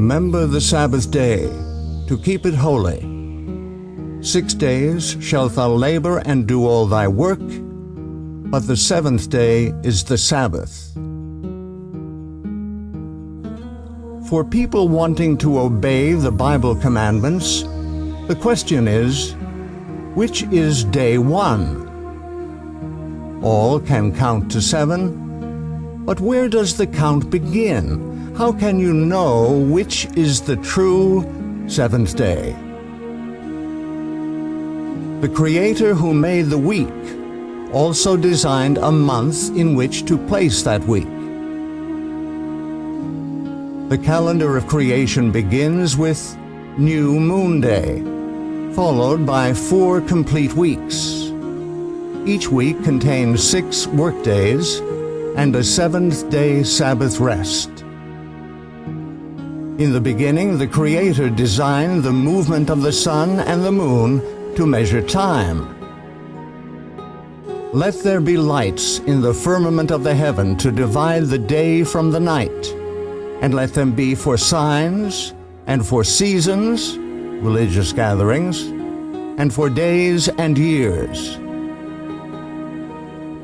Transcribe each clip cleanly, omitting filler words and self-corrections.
Remember the Sabbath day, to keep it holy. 6 days shalt thou labor and do all thy work, but the seventh day is the Sabbath. For people wanting to obey the Bible commandments, the question is, which is day one? All can count to 7, but where does the count begin? How can you know which is the true seventh day? The Creator who made the week also designed a month in which to place that week. The calendar of creation begins with New Moon Day, followed by 4 complete weeks. Each week contains 6 workdays and a 7th-day Sabbath rest. In the beginning, the Creator designed the movement of the sun and the moon to measure time. Let there be lights in the firmament of the heaven to divide the day from the night, and let them be for signs, and for seasons, religious gatherings, and for days and years.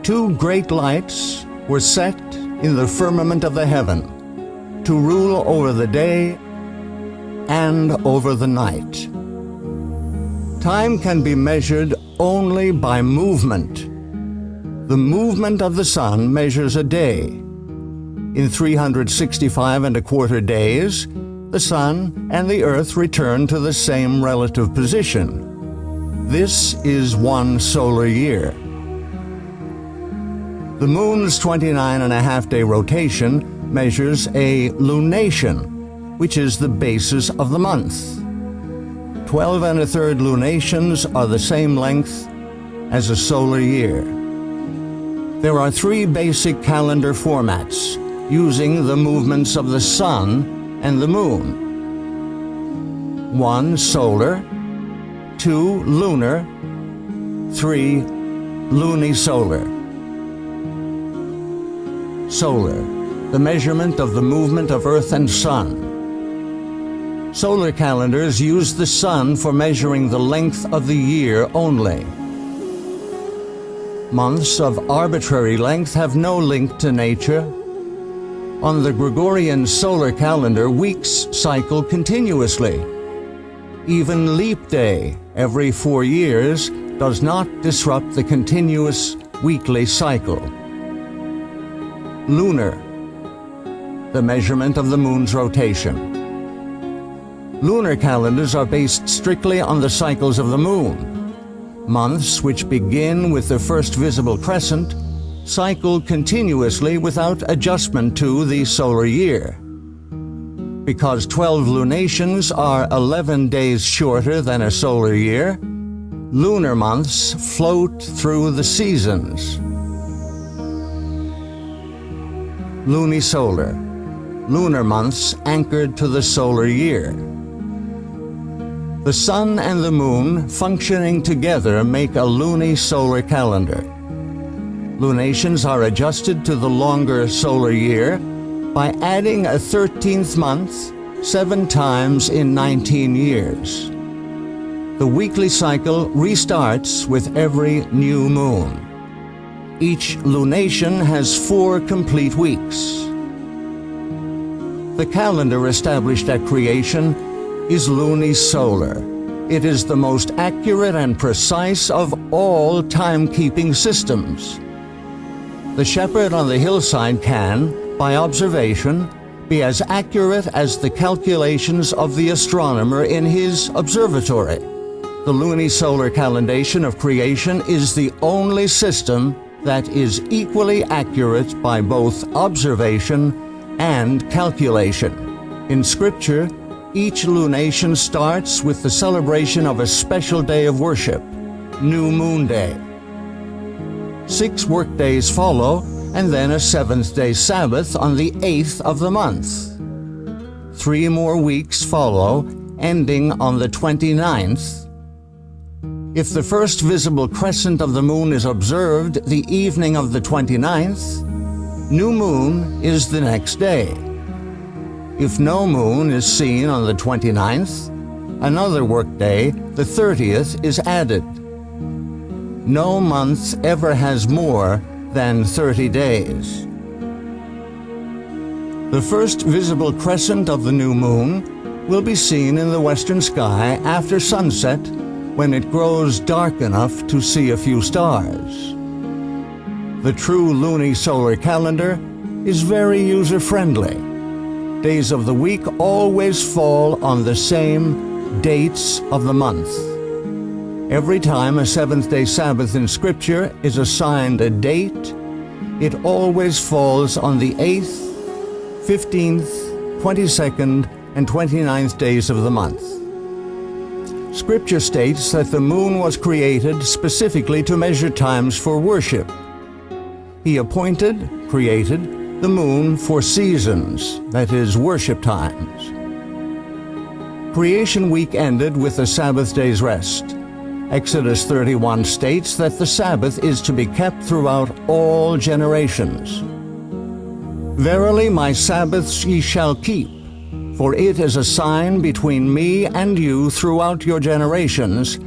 2 great lights were set in the firmament of the heaven to rule over the day and over the night. Time can be measured only by movement. The movement of the sun measures a day. In 365 1/4 days, the sun and the earth return to the same relative position. This is 1 solar year. The moon's 29.5-day rotation measures a lunation, which is the basis of the month. 12 1/3 lunations are the same length as a solar year. There are 3 basic calendar formats using the movements of the sun and the moon. 1 solar, 2 lunar, 3 lunisolar. Solar, the measurement of the movement of earth and sun. Solar calendars use the sun for measuring the length of the year only. Months of arbitrary length have no link to nature. On the Gregorian solar calendar, weeks cycle continuously. Even leap day, every 4 years, does not disrupt the continuous weekly cycle. Lunar, the measurement of the moon's rotation. Lunar calendars are based strictly on the cycles of the moon. Months which begin with the first visible crescent cycle continuously without adjustment to the solar year. Because 12 lunations are 11 days shorter than a solar year, lunar months float through the seasons. Lunisolar, lunar months anchored to the solar year. The sun and the moon functioning together make a lunisolar calendar. Lunations are adjusted to the longer solar year by adding a 13th month 7 times in 19 years. The weekly cycle restarts with every new moon. Each lunation has 4 complete weeks. The calendar established at creation is lunisolar. It is the most accurate and precise of all timekeeping systems. The shepherd on the hillside can, by observation, be as accurate as the calculations of the astronomer in his observatory. The lunisolar calendation of creation is the only system that is equally accurate by both observation and calculation. In Scripture, each lunation starts with the celebration of a special day of worship, New Moon Day. 6 workdays follow, and then a 7th-day Sabbath on the 8th of the month. 3 more weeks follow, ending on the 29th. If the first visible crescent of the moon is observed the evening of the 29th, new moon is the next day. If no moon is seen on the 29th, another workday, the 30th, is added. No month ever has more than 30 days. The first visible crescent of the new moon will be seen in the western sky after sunset, when it grows dark enough to see a few stars. The true lunisolar calendar is very user-friendly. Days of the week always fall on the same dates of the month. Every time a seventh-day Sabbath in Scripture is assigned a date, it always falls on the 8th, 15th, 22nd, and 29th days of the month. Scripture states that the moon was created specifically to measure times for worship. He created the moon for seasons, that is, worship times. Creation week ended with the Sabbath day's rest. Exodus 31 states that the Sabbath is to be kept throughout all generations. Verily my Sabbaths ye shall keep, for it is a sign between me and you throughout your generations,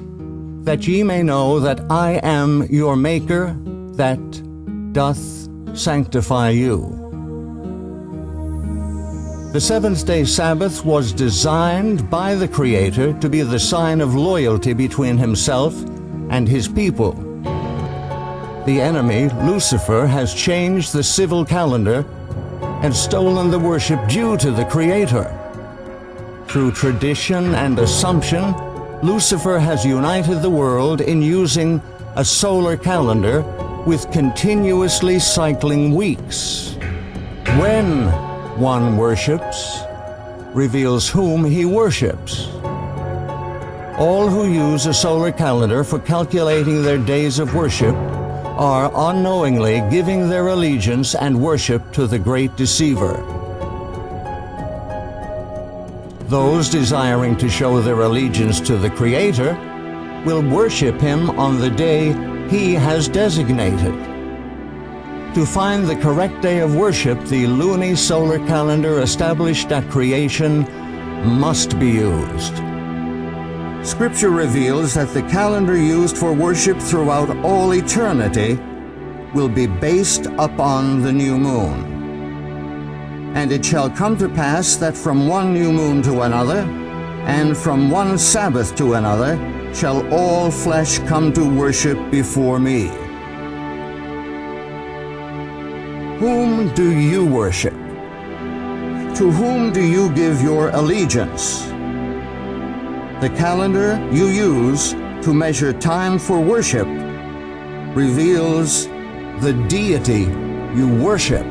that ye may know that I am your Maker, that doth sanctify you. The seventh-day Sabbath was designed by the Creator to be the sign of loyalty between Himself and His people. The enemy, Lucifer, has changed the civil calendar and stolen the worship due to the Creator. Through tradition and assumption, Lucifer has united the world in using a solar calendar with continuously cycling weeks. When one worships, reveals whom he worships. All who use a solar calendar for calculating their days of worship are unknowingly giving their allegiance and worship to the great deceiver. Those desiring to show their allegiance to the Creator will worship Him on the day He has designated. To find the correct day of worship, the lunisolar calendar established at creation must be used. Scripture reveals that the calendar used for worship throughout all eternity will be based upon the new moon. And it shall come to pass that from one new moon to another, and from one Sabbath to another, shall all flesh come to worship before me. Whom do you worship? To whom do you give your allegiance? The calendar you use to measure time for worship reveals the deity you worship.